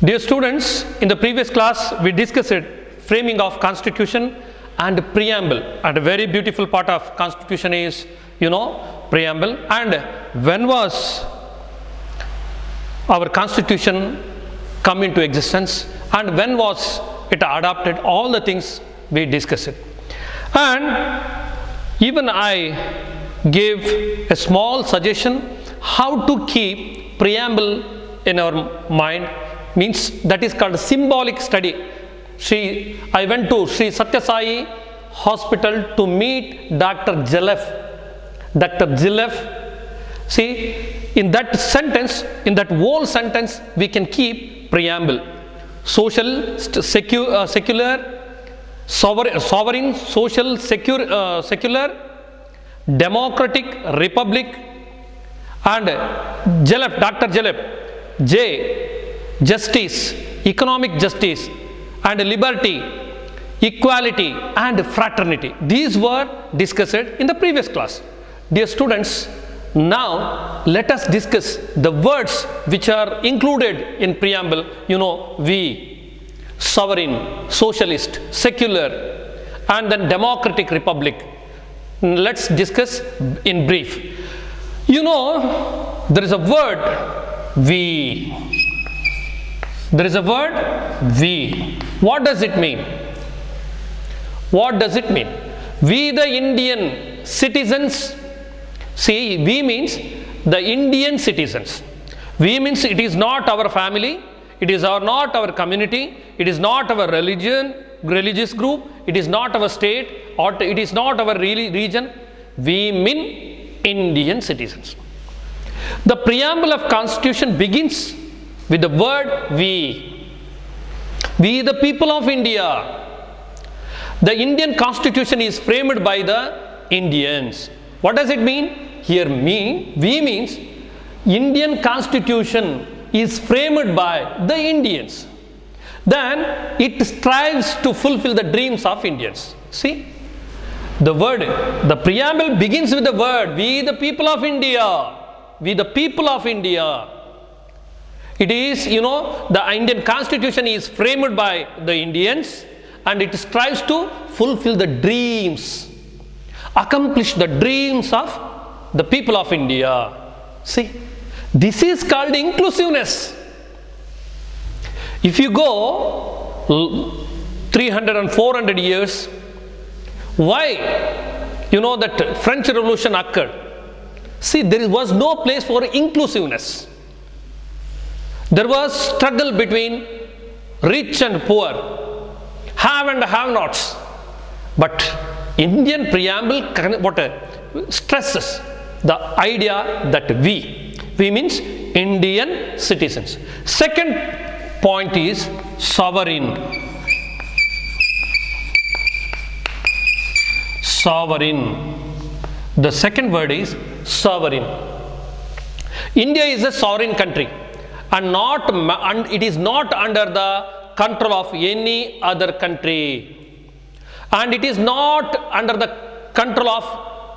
Dear students, in the previous class we discussed framing of constitution and preamble, and a very beautiful part of constitution is preamble. And when was our constitution come into existence and when was it adopted, all the things we discussed. And even I gave a small suggestion how to keep preamble in our mind, means that is called symbolic study. I went to Sri Satya Sai Hospital to meet Dr. Jalef. See, in that sentence, in that whole sentence, we can keep preamble. Social, secular, sovereign, social, secular, democratic, republic, and Jalef, Dr. Jalef, J, justice, economic justice, and liberty, equality, and fraternity. These were discussed in the previous class. Dear students, now let us discuss the words which are included in preamble. We, sovereign, socialist, secular, and then democratic republic. Let's discuss in brief. There is a word we. There is a word we. What does it mean? What does it mean? We the Indian citizens. See, we means the Indian citizens. We means it is not our family, it is not our community, it is not our religious group, it is not our state, or it is not our region. We mean Indian citizens. The preamble of Constitution begins with the word we. We the people of India. The Indian Constitution is framed by the Indians. What does it mean? Here we means Indian Constitution is framed by the Indians. Then it strives to fulfill the dreams of Indians. See, the preamble begins with the word we the people of India. We the people of India. It is, the Indian Constitution is framed by the Indians and it strives to fulfill the dreams, accomplish the dreams of the people of India. See, this is called inclusiveness. If you go 300 and 400 years, why that French Revolution occurred? See, there was no place for inclusiveness. There was struggle between rich and poor, have and have-nots. But Indian preamble stresses the idea that we means Indian citizens. Second point is sovereign. Sovereign. The second word is sovereign. India is a sovereign country and it is not under the control of any other country, and it is not under the control of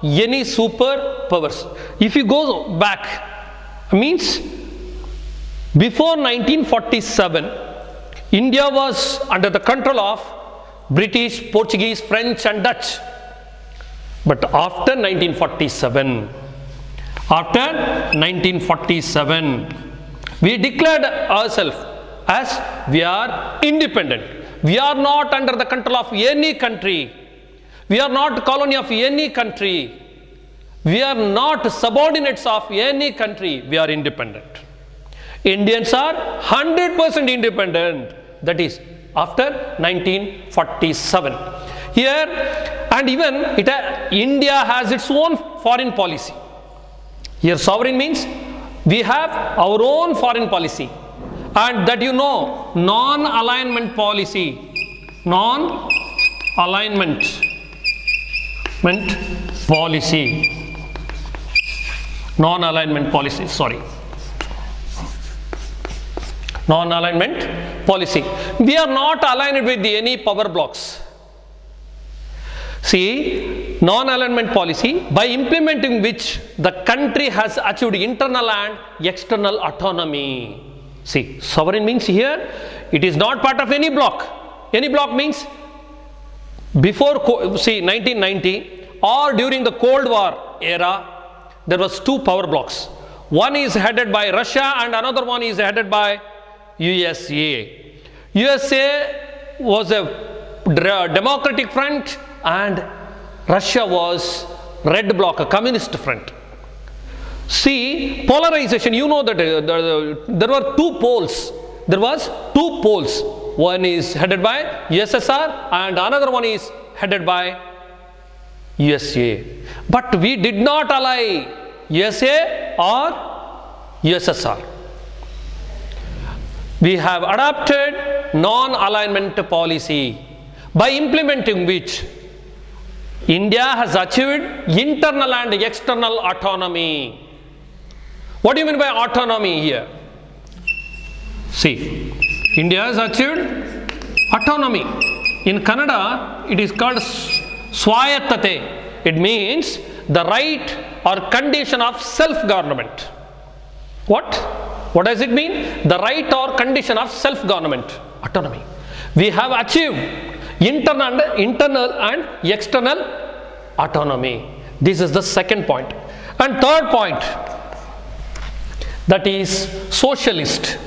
any super powers. If you go back, means before 1947, India was under the control of British, Portuguese, French and Dutch. But after 1947, we declared ourselves as we are independent. We are not under the control of any country. We are not colony of any country. We are not subordinates of any country. We are independent. Indians are 100% independent. That is after 1947. Here, and even India has its own foreign policy. Here sovereign means we have our own foreign policy, and that non-alignment policy. Non-alignment policy. Non-alignment policy, sorry. Non-alignment policy. We are not aligned with any power blocks. See, non-alignment policy, by implementing which the country has achieved internal and external autonomy. See, sovereign means here, it is not part of any bloc. Any bloc means before, see, 1990 or during the Cold War era, there was two power blocks. One is headed by Russia and another one is headed by USA. USA was a democratic front and Russia was red bloc, a communist front. See, polarization, you know that there were two poles. There was two poles. One is headed by USSR and another one is headed by USA. But we did not ally USA or USSR. We have adopted non-alignment policy, by implementing which India has achieved internal and external autonomy. What do you mean by autonomy here? See, India has achieved autonomy. In Kannada, it is called Swayatate. It means the right or condition of self-government. What? What does it mean? The right or condition of self-government, autonomy. We have achieved internal and external autonomy. This is the second point. And third point, that is socialist.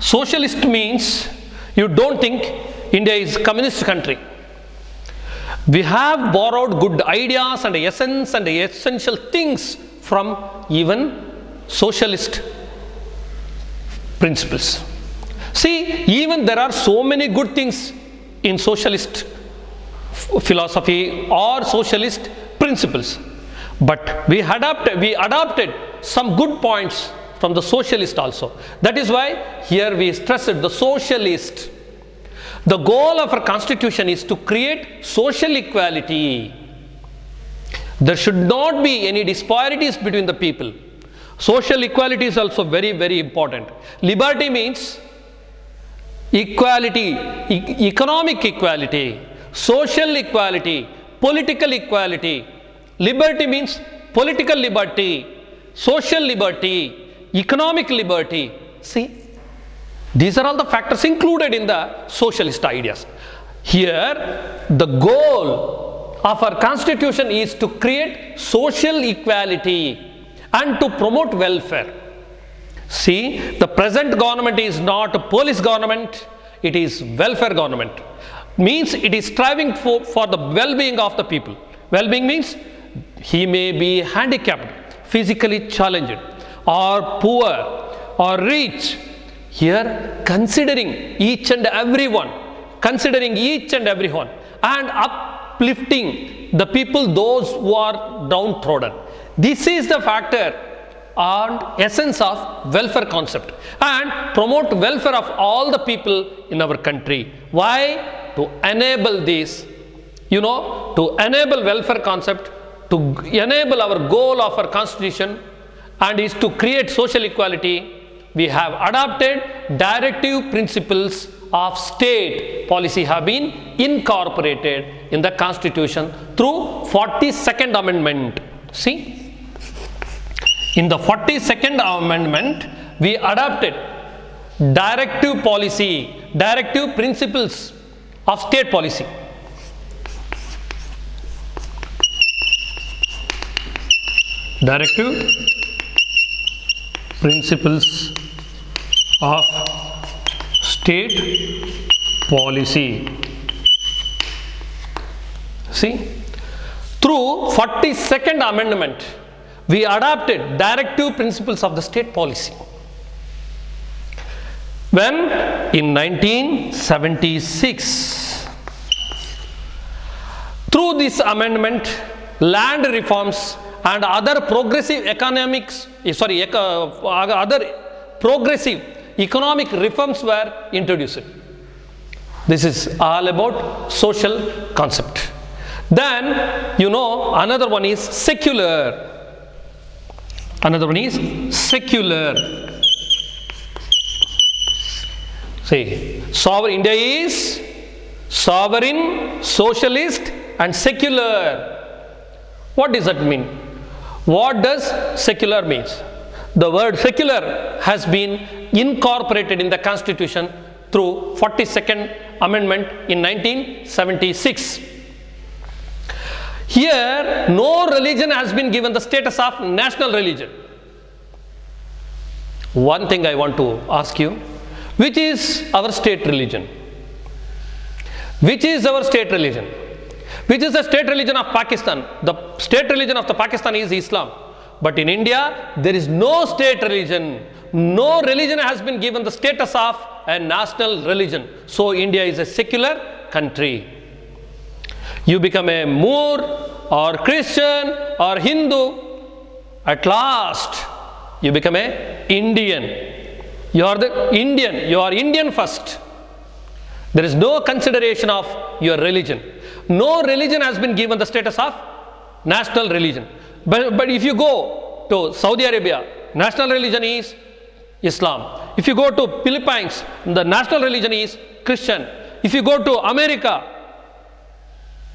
Socialist means you don't think India is a communist country. We have borrowed good ideas and essence and essential things from even socialist principles. See, even there are so many good things in socialist philosophy or socialist principles. But we adopted some good points from the socialist also. That is why here we stressed the socialist. The goal of our constitution is to create social equality. There should not be any disparities between the people. Social equality is also very, very important. Liberty means equality, economic equality, social equality, political equality. Liberty means political liberty, social liberty, economic liberty. See, these are all the factors included in the socialist ideas. Here, the goal of our constitution is to create social equality and to promote welfare. See, the present government is not a police government, it is welfare government. Means it is striving for the well-being of the people. Well-being means he may be handicapped, physically challenged, or poor, or rich. Here, considering each and everyone, and uplifting the people, those who are downtrodden. This is the factor and essence of welfare concept, and promote welfare of all the people in our country. Why? To enable this, to enable welfare concept, to enable our goal of our constitution, and is to create social equality. We have adopted directive principles of state policy have been incorporated in the constitution through 42nd amendment. See, in the 42nd amendment, we adopted directive policy, directive principles of state policy. Directive principles of state policy. See, through 42nd amendment, we adopted directive principles of the state policy. When? In 1976. Through this amendment, land reforms and other progressive other progressive economic reforms were introduced. This is all about social concept. Then, another one is secular. See, India is sovereign, socialist and secular. What does that mean? What does secular means? The word secular has been incorporated in the Constitution through 42nd Amendment in 1976. Here, no religion has been given the status of national religion. One thing I want to ask you, which is our state religion? Which is our state religion? Which is the state religion of Pakistan? The state religion of the Pakistan is Islam. But in India, there is no state religion. No religion has been given the status of a national religion. So India is a secular country. You become a Moor or Christian or Hindu, at last you become a Indian. You are the Indian. You are Indian first. There is no consideration of your religion. No religion has been given the status of national religion. But if you go to Saudi Arabia, national religion is Islam. If you go to Philippines, the national religion is Christian. If you go to America,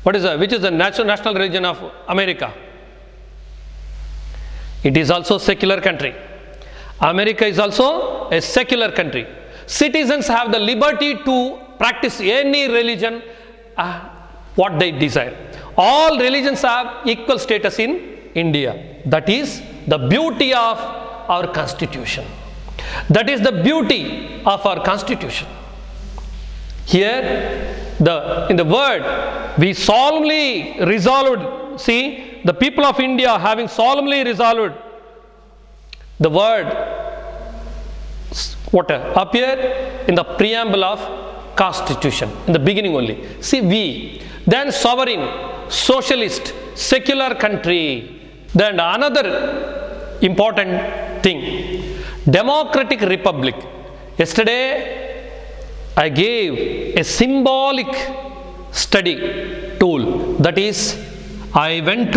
which is the national religion of America? It is also secular country. America is also a secular country. Citizens have the liberty to practice any religion what they desire. All religions have equal status in India. That is the beauty of our constitution. That is the beauty of our constitution. Here, in the word, we solemnly resolved, see, the people of India having solemnly resolved, the word what appear in the preamble of constitution, in the beginning only. See, we, then sovereign, socialist, secular country. Then another important thing, democratic republic. Yesterday I gave a symbolic study tool, that is I went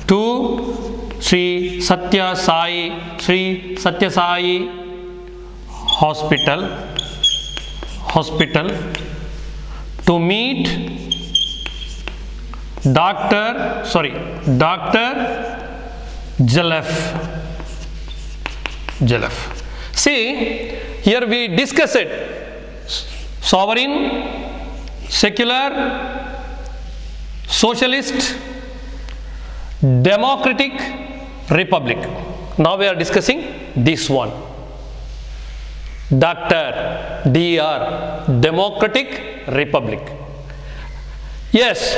to Sri Satya Sai hospital to meet Dr. Jalaf. See, here we discuss it. Sovereign, secular, socialist, democratic republic. Now we are discussing this one. DR, democratic republic. Yes,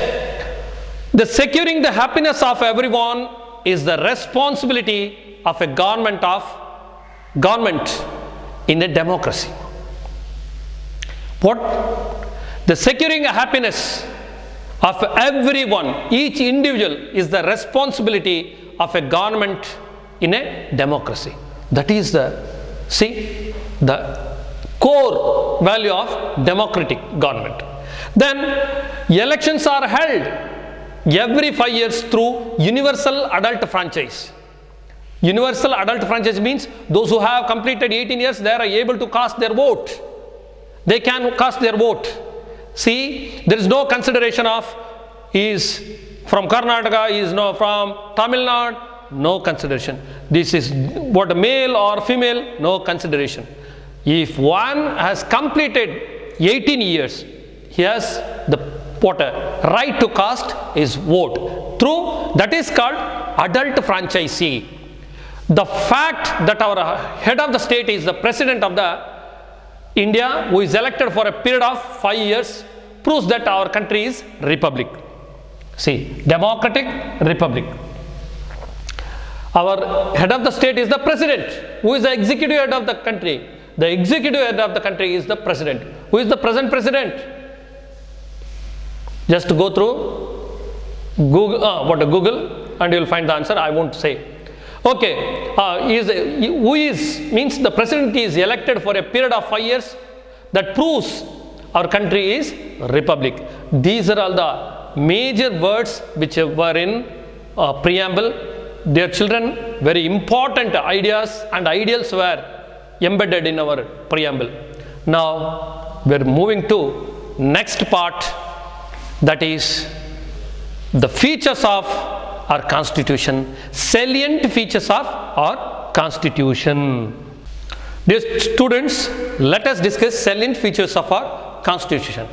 the securing the happiness of everyone is the responsibility of a government in a democracy. What? The securing a happiness of everyone, each individual, is the responsibility of a government in a democracy. That is the core value of democratic government. Then elections are held every 5 years through universal adult franchise. Universal adult franchise means those who have completed 18 years, they are able to cast their vote. They can cast their vote. See, there is no consideration of is from Karnataka, is no from Tamil Nadu, no consideration. This is what male or female, no consideration. If one has completed 18 years, he has the right to cast his vote through, that is called adult franchisee. The fact that our head of the state is the president of the India, who is elected for a period of 5 years, proves that our country is republic. See, democratic republic. Our head of the state is the president, who is the executive head of the country. The executive head of the country is the president. Who is the present president? Just go through Google and you will find the answer. I won't say. Okay, means the president is elected for a period of 5 years. That proves our country is republic. These are all the major words which were in preamble. Dear children, very important ideas and ideals were embedded in our preamble. Now we are moving to next part, that is the features of our constitution, salient features of our constitution. Dear students, let us discuss salient features of our constitution.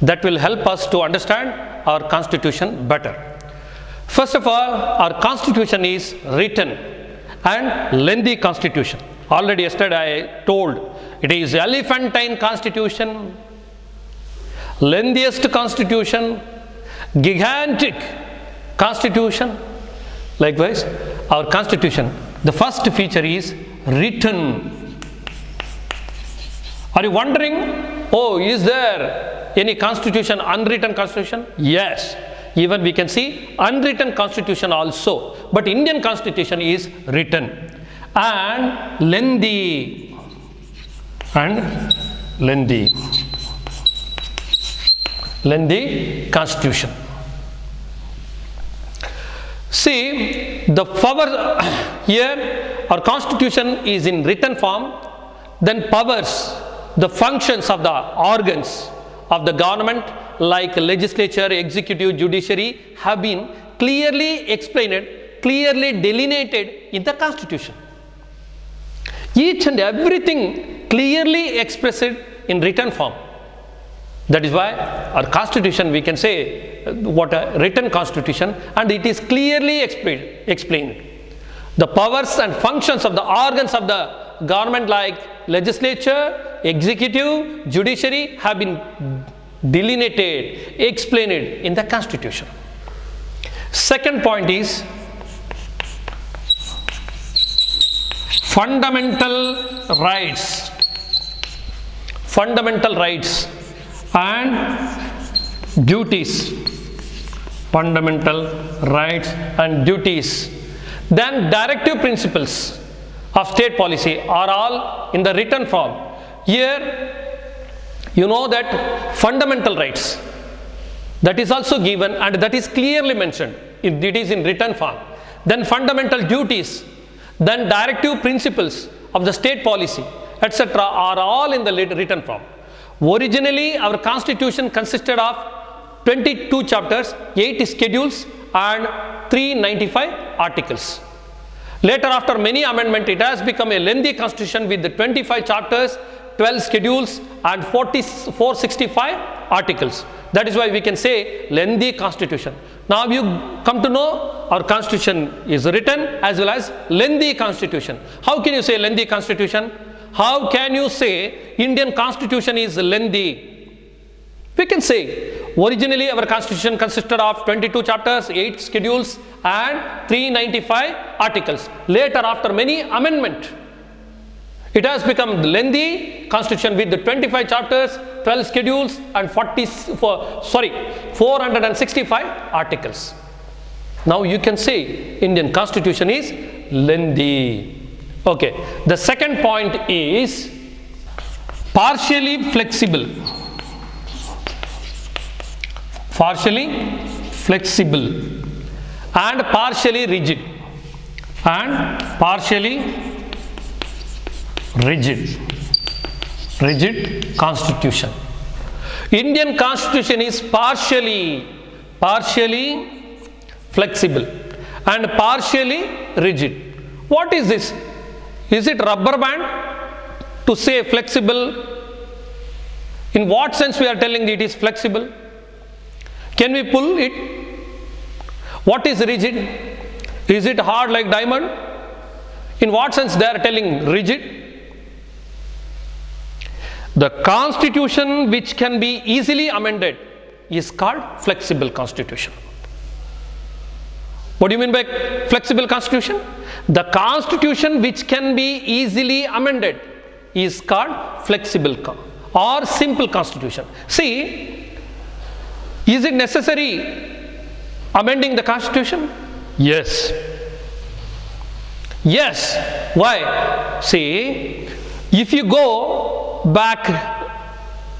That will help us to understand our constitution better. First of all, our constitution is written and lengthy constitution. Already yesterday I told it is elephantine constitution, lengthiest constitution, gigantic constitution. Likewise, our constitution, the first feature is written. Are you wondering, oh, is there any constitution, unwritten constitution? Yes, even we can see unwritten constitution also, but Indian constitution is written and lengthy constitution. See, the power here, our constitution is in written form, then powers, the functions of the organs of the government like legislature, executive, judiciary have been clearly explained, clearly delineated in the constitution. Each and everything clearly expressed in written form. That is why our constitution, we can say what a written constitution, and it is clearly explained. The powers and functions of the organs of the government like legislature, executive, judiciary have been delineated, explained in the constitution. Second point is fundamental rights. Fundamental rights and duties. Fundamental rights and duties. Then directive principles of state policy are all in the written form. Here you know that fundamental rights, that is also given and that is clearly mentioned. It is in written form. Then fundamental duties, then directive principles of the state policy, etc. are all in the written form. Originally, our constitution consisted of 22 chapters, 8 schedules and 395 articles. Later, after many amendments, it has become a lengthy constitution with the 25 chapters, 12 schedules and 465 articles. That is why we can say lengthy constitution. Now you come to know our constitution is written as well as lengthy constitution. How can you say lengthy constitution? How can you say Indian constitution is lengthy? We can say originally our constitution consisted of 22 chapters, 8 schedules and 395 articles. Later, after many amendments, it has become lengthy constitution with the 25 chapters, 12 schedules and 465 articles. Now you can say Indian constitution is lengthy. Okay, the second point is partially flexible. Partially flexible and partially rigid. And partially rigid constitution. Indian constitution is partially flexible and partially rigid. What is this? Is it rubber band to say flexible? In what sense we are telling it is flexible? Can we pull it? What is rigid? Is it hard like diamond? In what sense they are telling rigid? The constitution which can be easily amended is called flexible constitution. What do you mean by flexible constitution? The constitution which can be easily amended is called flexible or simple constitution. See, is it necessary amending the constitution? Yes. Yes. Why? See, if you go back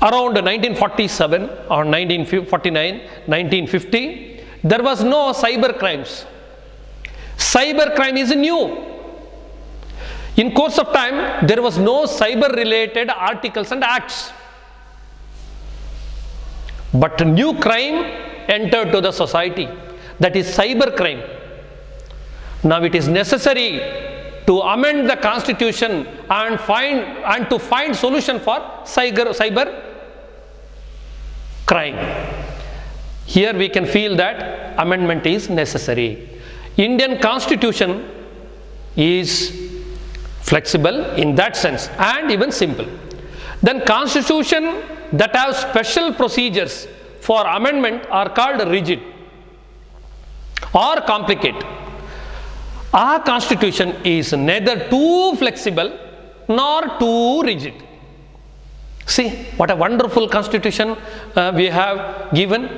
around 1947 or 1949, 1950, there was no cyber crimes. Cyber crime is new. In course of time, there was no cyber related articles and acts. But new crime entered to the society. that is cyber crime. Now it is necessary to amend the constitution and to find solution for cyber crime. Here we can feel that amendment is necessary. Indian constitution is flexible in that sense and even simple. Then constitution that have special procedures for amendment are called rigid or complicated. Our constitution is neither too flexible nor too rigid. See what a wonderful constitution we have given.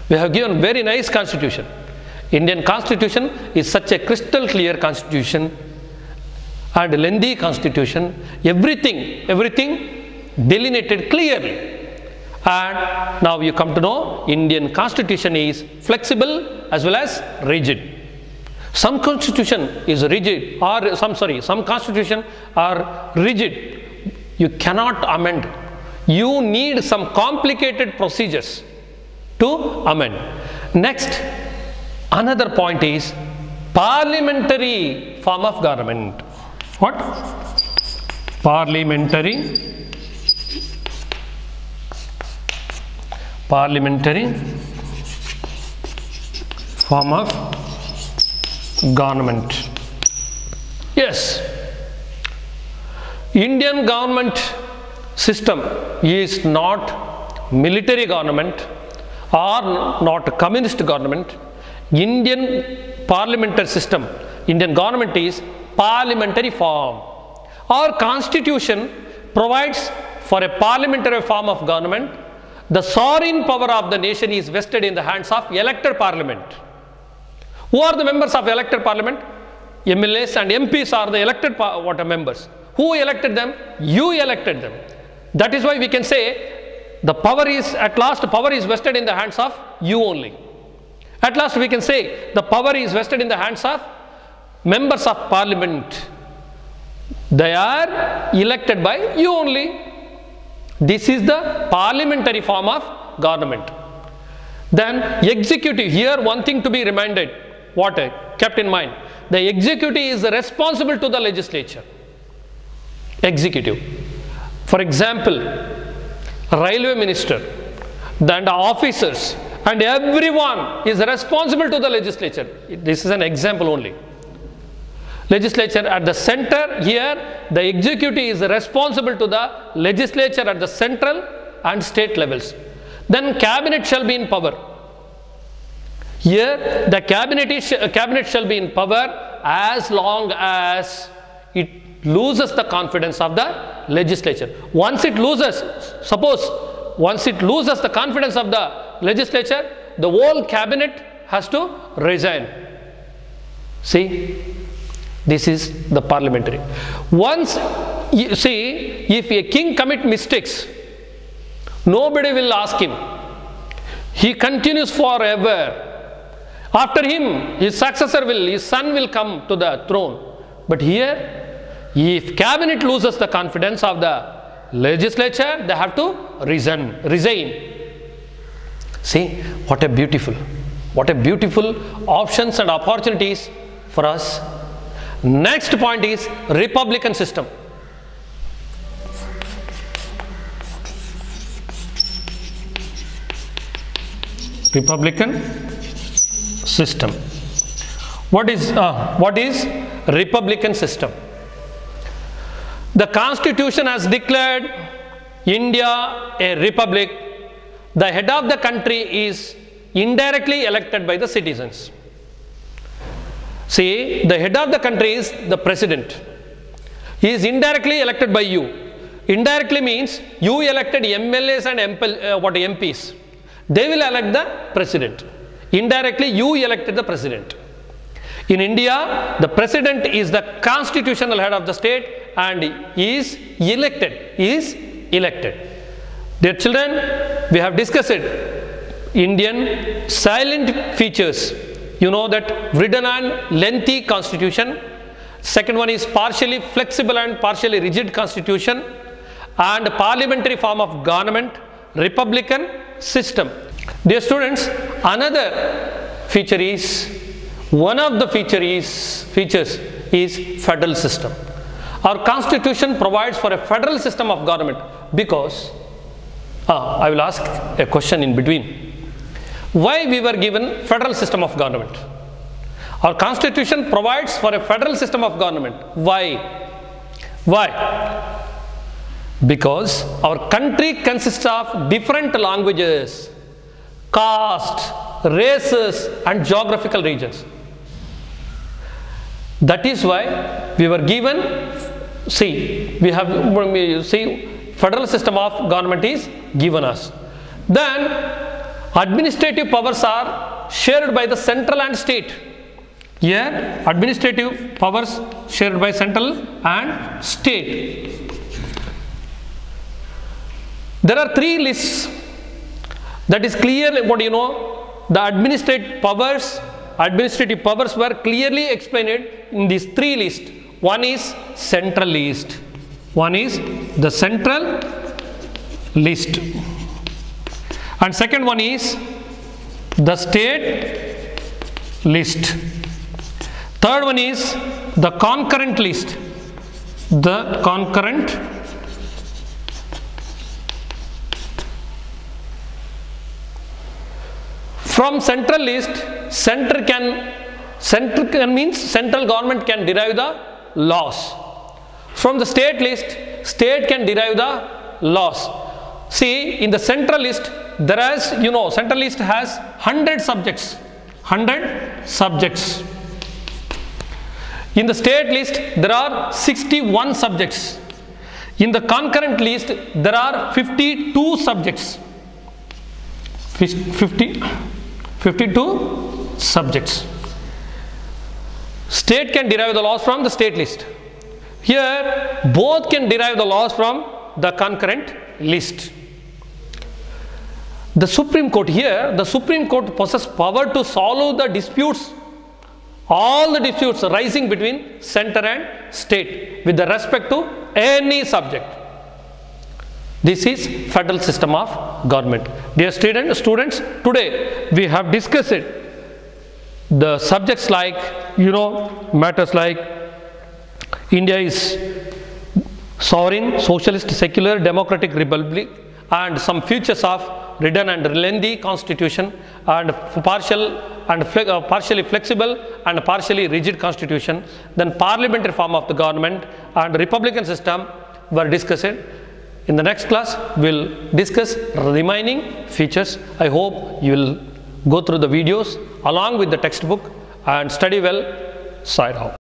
We have given very nice constitution. Indian constitution is such a crystal clear constitution and lengthy constitution. Everything delineated clearly. And now you come to know Indian constitution is flexible as well as rigid. Some constitution is rigid or some constitution are rigid. You cannot amend. You need some complicated procedures to amend. Next, another point is parliamentary form of government. What? Parliamentary form of government. Yes, Indian government system is not military government or not communist government. Indian parliamentary system, Indian government is parliamentary form. Our constitution provides for a parliamentary form of government. The sovereign power of the nation is vested in the hands of elected parliament. Who are the members of elected parliament? MLAs and MPs are the elected members. Who elected them? You elected them. That is why we can say the power is vested in the hands of you only. At last we can say the power is vested in the hands of members of parliament. They are elected by you only. This is the parliamentary form of government. Then executive, here one thing to be reminded, what I kept in mind, the executive is responsible to the legislature. Executive. For example, railway minister, then the officers and everyone is responsible to the legislature. This is an example only. Legislature at the center, here the executive is responsible to the legislature at the central and state levels. Then cabinet shall be in power. Here the cabinet shall be in power as long as it loses the confidence of the legislature. Once it loses the confidence of the legislature, the whole cabinet has to resign. See, this is the parliamentary. Once, you see, if a king commit mistakes, nobody will ask him. He continues forever. After him, his son will come to the throne. But here, if cabinet loses the confidence of the legislature, they have to resign. See, what a beautiful options and opportunities for us. Next point is republican system. Republican system. What is republican system? The constitution has declared India a republic. The head of the country is indirectly elected by the citizens. See, the head of the country is the president. He is indirectly elected by you. Indirectly means you elected MLAs and MPs. They will elect the president. Indirectly, you elected the president. In India, the president is the constitutional head of the state and is elected. Dear children, we have discussed Indian silent features. You know that written and lengthy constitution. Second one is partially flexible and partially rigid constitution, and parliamentary form of government, republican system. Dear students, another feature is, one of the features is federal system. Our constitution provides for a federal system of government because, I will ask a question in between. Why we were given federal system of government? Our constitution provides for a federal system of government. Why? Why? Because our country consists of different languages, caste, races and geographical regions. That is why we were given, federal system of government is given us. Then administrative powers are shared by the central and state. Here administrative powers shared by central and state. There are three lists. That is clear what you know. The administrative powers were clearly explained in these three lists. One is central list. One is the central list. And second one is the state list. Third one is the concurrent list. The concurrent from central list, central government can derive the laws. From the state list, state can derive the laws. See, in the central list, there is, central list has 100 subjects. 100 subjects. In the state list, there are 61 subjects. In the concurrent list, there are 52 subjects. 52 subjects. State can derive the laws from the state list. Here, both can derive the laws from the concurrent list. The Supreme Court possesses power to solve the disputes, all the disputes arising between center and state with respect to any subject. This is federal system of government. Dear students, today we have discussed the subjects like, matters like India is sovereign, socialist, secular, democratic republic, and some features of written and lengthy constitution, and partially flexible and partially rigid constitution, then parliamentary form of the government and republican system were discussed. In the next class, we will discuss remaining features. I hope you will go through the videos along with the textbook and study well. Sign out.